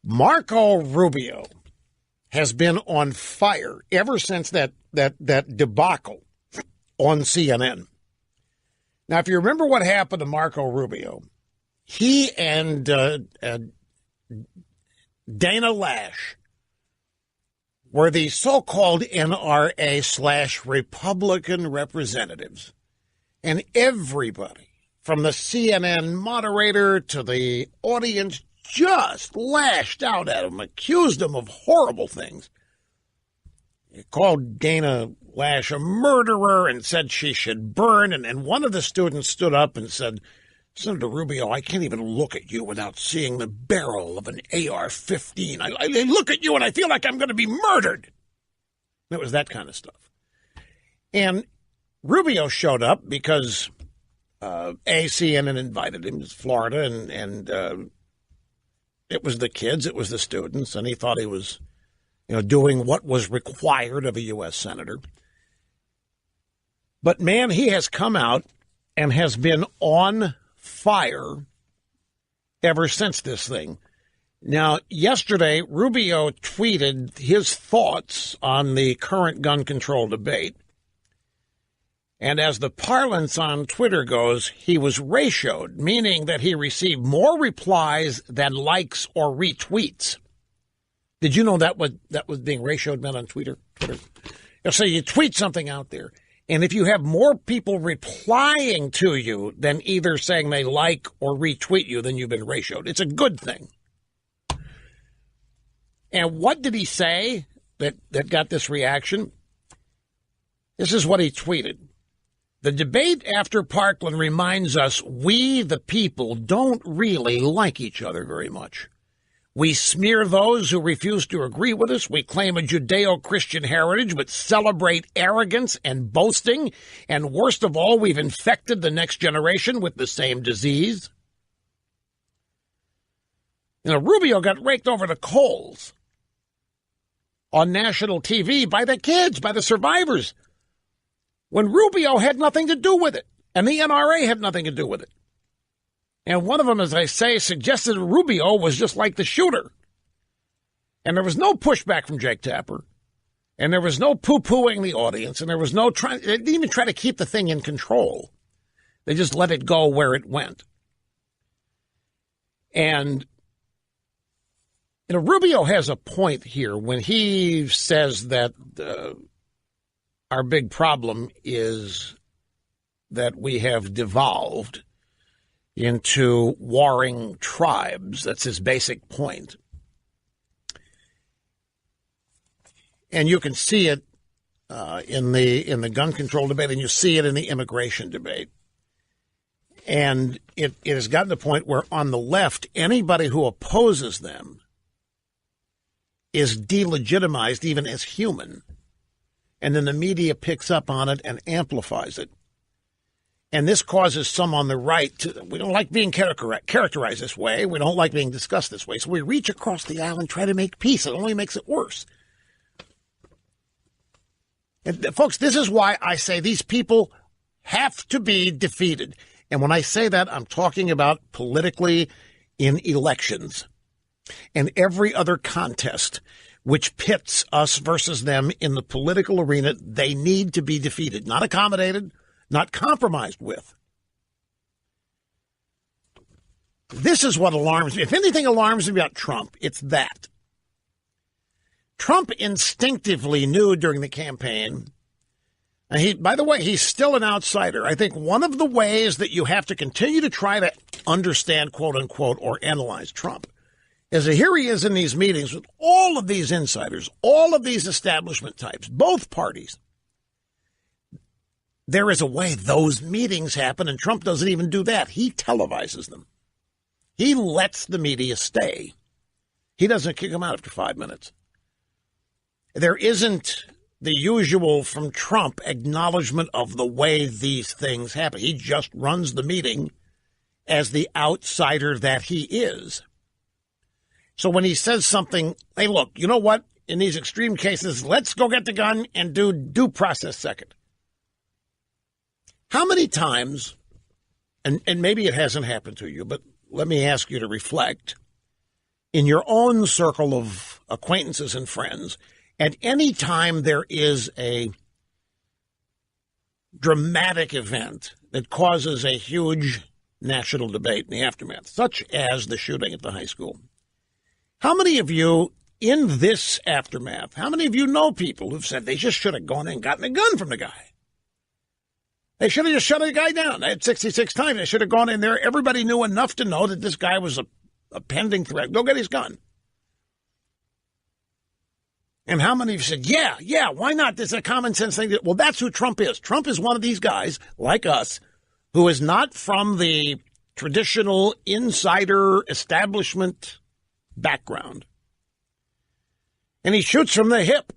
Marco Rubio has been on fire ever since that debacle on CNN. Now, if you remember what happened to Marco Rubio, he and Dana Lash were the so-called NRA/Republican representatives. And everybody, from the CNN moderator to the audience, just lashed out at him, accused him of horrible things. He called Dana Lash a murderer and said she should burn. And one of the students stood up and said, Senator Rubio, I can't even look at you without seeing the barrel of an AR-15. I look at you and I feel like I'm going to be murdered. It was that kind of stuff. And Rubio showed up because CNN invited him to Florida, and it was the kids, it was the students, and he thought he was, doing what was required of a U.S. senator. But, man, he has come out and has been on fire ever since this thing. Now, yesterday, Rubio tweeted his thoughts on the current gun control debate. And as the parlance on Twitter goes, he was ratioed, meaning that he received more replies than likes or retweets. Did you know that was being ratioed meant on Twitter? So you tweet something out there, and if you have more people replying to you than either saying they like or retweet you, then you've been ratioed. It's a good thing. And what did he say that got this reaction? This is what he tweeted. The debate after Parkland reminds us we, the people, don't really like each other very much. We smear those who refuse to agree with us. We claim a Judeo-Christian heritage, but celebrate arrogance and boasting. And worst of all, we've infected the next generation with the same disease. Rubio got raked over the coals on national TV by the kids, by the survivors, when Rubio had nothing to do with it, and the NRA had nothing to do with it. And one of them, as I say, suggested Rubio was just like the shooter. And there was no pushback from Jake Tapper, and there was no poo-pooing the audience, and there was no they didn't even try to keep the thing in control. They just let it go where it went. And Rubio has a point here when he says that our big problem is that we have devolved into warring tribes. That's his basic point. And you can see it in the gun control debate, and you see it in the immigration debate. And it has gotten to the point where on the left, anybody who opposes them is delegitimized even as human. And then the media picks up on it and amplifies it. And this causes some on the right to, we don't like being characterized this way. We don't like being discussed this way. So we reach across the aisle and try to make peace. It only makes it worse. And folks, this is why I say these people have to be defeated. And when I say that, I'm talking about politically in elections and every other contest which pits us versus them in the political arena. They need to be defeated, not accommodated, not compromised with. This is what alarms me. If anything alarms me about Trump, it's that. Trump instinctively knew during the campaign, and by the way, he's still an outsider. I think one of the ways that you have to continue to try to understand, quote unquote, or analyze Trump is that here he is in these meetings with all of these insiders, all of these establishment types, both parties. There is a way those meetings happen, and Trump doesn't even do that. He televises them. He lets the media stay. He doesn't kick them out after 5 minutes. There isn't the usual from Trump acknowledgement of the way these things happen. He just runs the meeting as the outsider that he is. So when he says something, hey, look, you know what? In these extreme cases, let's go get the gun and do due process second. How many times, and maybe it hasn't happened to you, but let me ask you to reflect, in your own circle of acquaintances and friends, at any time there is a dramatic event that causes a huge national debate in the aftermath, such as the shooting at the high school. How many of you in this aftermath, how many of you know people who've said they just should have gone and gotten a gun from the guy? They should have just shut the guy down. They had 66 times. They should have gone in there. Everybody knew enough to know that this guy was a pending threat. Go get his gun. And how many of you said, yeah, why not? This is a common sense thing. Well, that's who Trump is. Trump is one of these guys, like us, who is not from the traditional insider establishment background. And he shoots from the hip.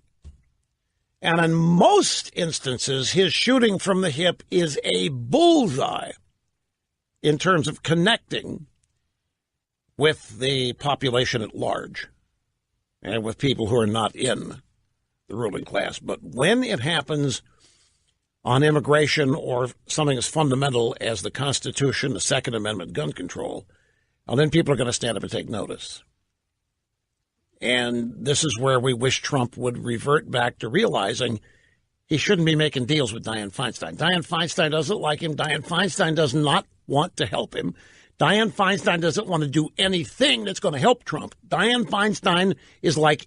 And in most instances, his shooting from the hip is a bullseye in terms of connecting with the population at large and with people who are not in the ruling class. But when it happens on immigration or something as fundamental as the Constitution, the Second Amendment, gun control, well, then people are going to stand up and take notice. And this is where we wish Trump would revert back to realizing he shouldn't be making deals with Dianne Feinstein. Dianne Feinstein doesn't like him. Dianne Feinstein does not want to help him. Dianne Feinstein doesn't want to do anything that's going to help Trump. Dianne Feinstein is like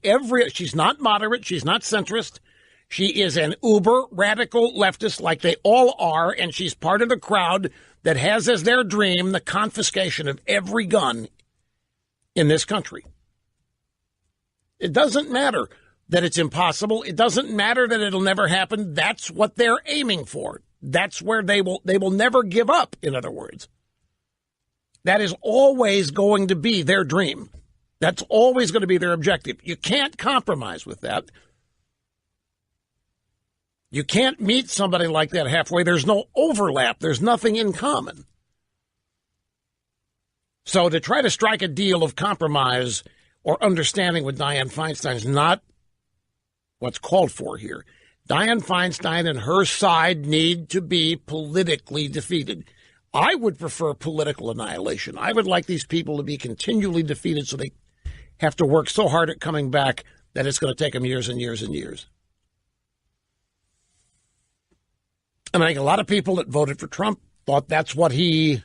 she's not moderate. She's not centrist. She is an uber radical leftist like they all are. And she's part of the crowd that has as their dream the confiscation of every gun in this country. It doesn't matter that it's impossible. It doesn't matter that it'll never happen. That's what they're aiming for. That's where they will never give up, in other words. That is always going to be their dream. That's always going to be their objective. You can't compromise with that. You can't meet somebody like that halfway. There's no overlap. There's nothing in common. So to try to strike a deal of compromise or understanding with Dianne Feinstein is not what's called for here. Dianne Feinstein and her side need to be politically defeated. I would prefer political annihilation. I would like these people to be continually defeated so they have to work so hard at coming back that it's going to take them years and years and years. And I think a lot of people that voted for Trump thought that's what he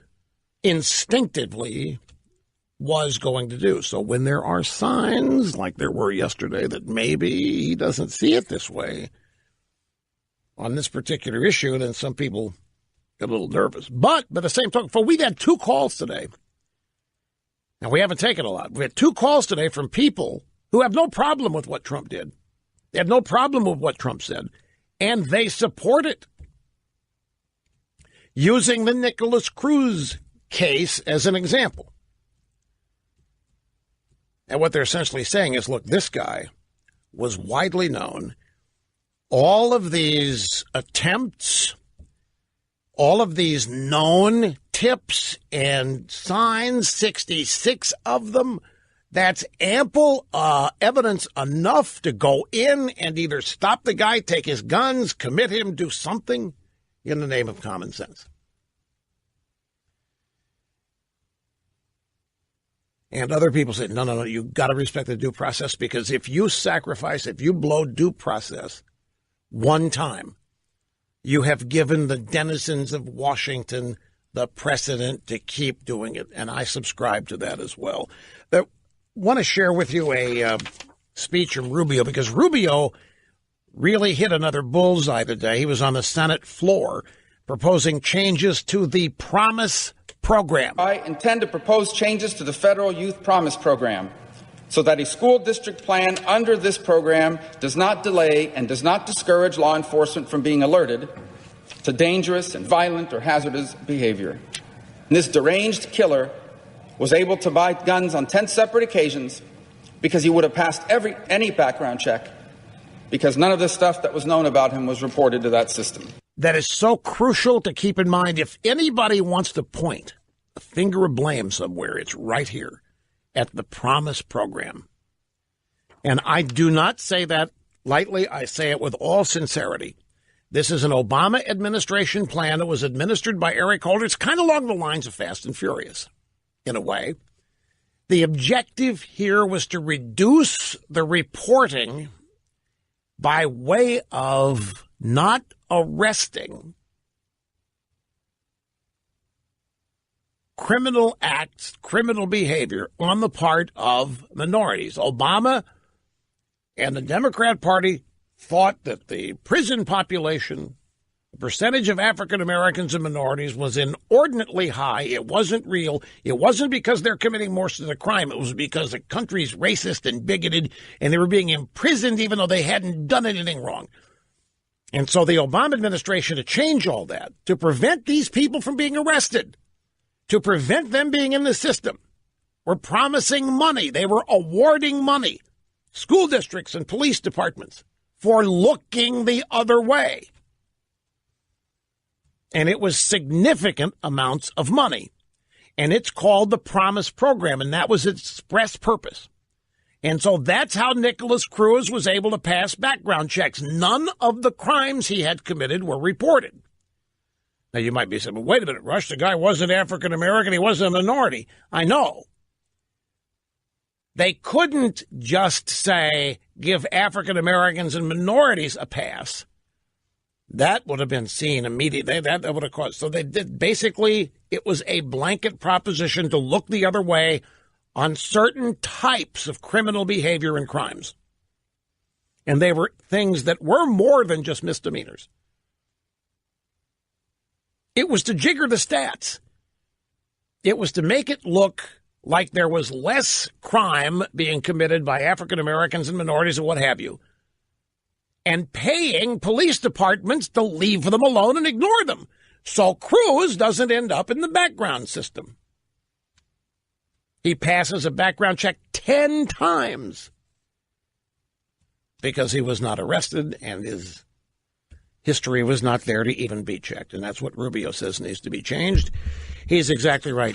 instinctively was going to do. So when there are signs, like there were yesterday, that maybe he doesn't see it this way on this particular issue, then some people get a little nervous. But by the same token, we've had 2 calls today. Now, we haven't taken a lot. We had 2 calls today from people who have no problem with what Trump did. They have no problem with what Trump said. And they support it. Using the Nicholas Cruz case as an example. And what they're essentially saying is, look, this guy was widely known. All of these attempts, all of these known tips and signs, 66 of them, that's ample evidence enough to go in and either stop the guy, take his guns, commit him, do something in the name of common sense. And other people say, no, you've got to respect the due process, because if you blow due process one time, you have given the denizens of Washington the precedent to keep doing it. And I subscribe to that as well. I want to share with you a speech from Rubio, because Rubio really hit another bullseye today. He was on the Senate floor proposing changes to the Promise Program. I intend to propose changes to the Federal Youth Promise Program so that a school district plan under this program does not delay and does not discourage law enforcement from being alerted to dangerous and violent or hazardous behavior. And this deranged killer was able to buy guns on 10 separate occasions because he would have passed any background check, because none of the stuff that was known about him was reported to that system. That is so crucial to keep in mind. If anybody wants to point a finger of blame somewhere, it's right here at the Promise Program. And I do not say that lightly. I say it with all sincerity. This is an Obama administration plan that was administered by Eric Holder. It's kind of along the lines of Fast and Furious, in a way. The objective here was to reduce the reporting by way of not arresting criminal acts, criminal behavior on the part of minorities. Obama and the Democrat Party thought that the prison population, the percentage of African Americans and minorities, was inordinately high. It wasn't real. It wasn't because they're committing most of the crime. It was because the country's racist and bigoted, and they were being imprisoned even though they hadn't done anything wrong. And so the Obama administration, to change all that, to prevent these people from being arrested, to prevent them being in the system, were promising money. They were awarding money, school districts and police departments, for looking the other way. And it was significant amounts of money. And it's called the Promise Program, and that was its express purpose. And so that's how Nicholas Cruz was able to pass background checks. None of the crimes he had committed were reported. Now, you might be saying, well, wait a minute, Rush, the guy wasn't African American, he wasn't a minority. I know. They couldn't just say, give African Americans and minorities a pass. That would have been seen immediately. That would have caused. So they did. Basically, it was a blanket proposition to look the other way on certain types of criminal behavior and crimes. And they were things that were more than just misdemeanors. It was to jigger the stats. It was to make it look like there was less crime being committed by African Americans and minorities and what have you, and paying police departments to leave them alone and ignore them, so Cruz doesn't end up in the background system. He passes a background check 10 times because he was not arrested and his history was not there to even be checked. And that's what Rubio says needs to be changed. He's exactly right.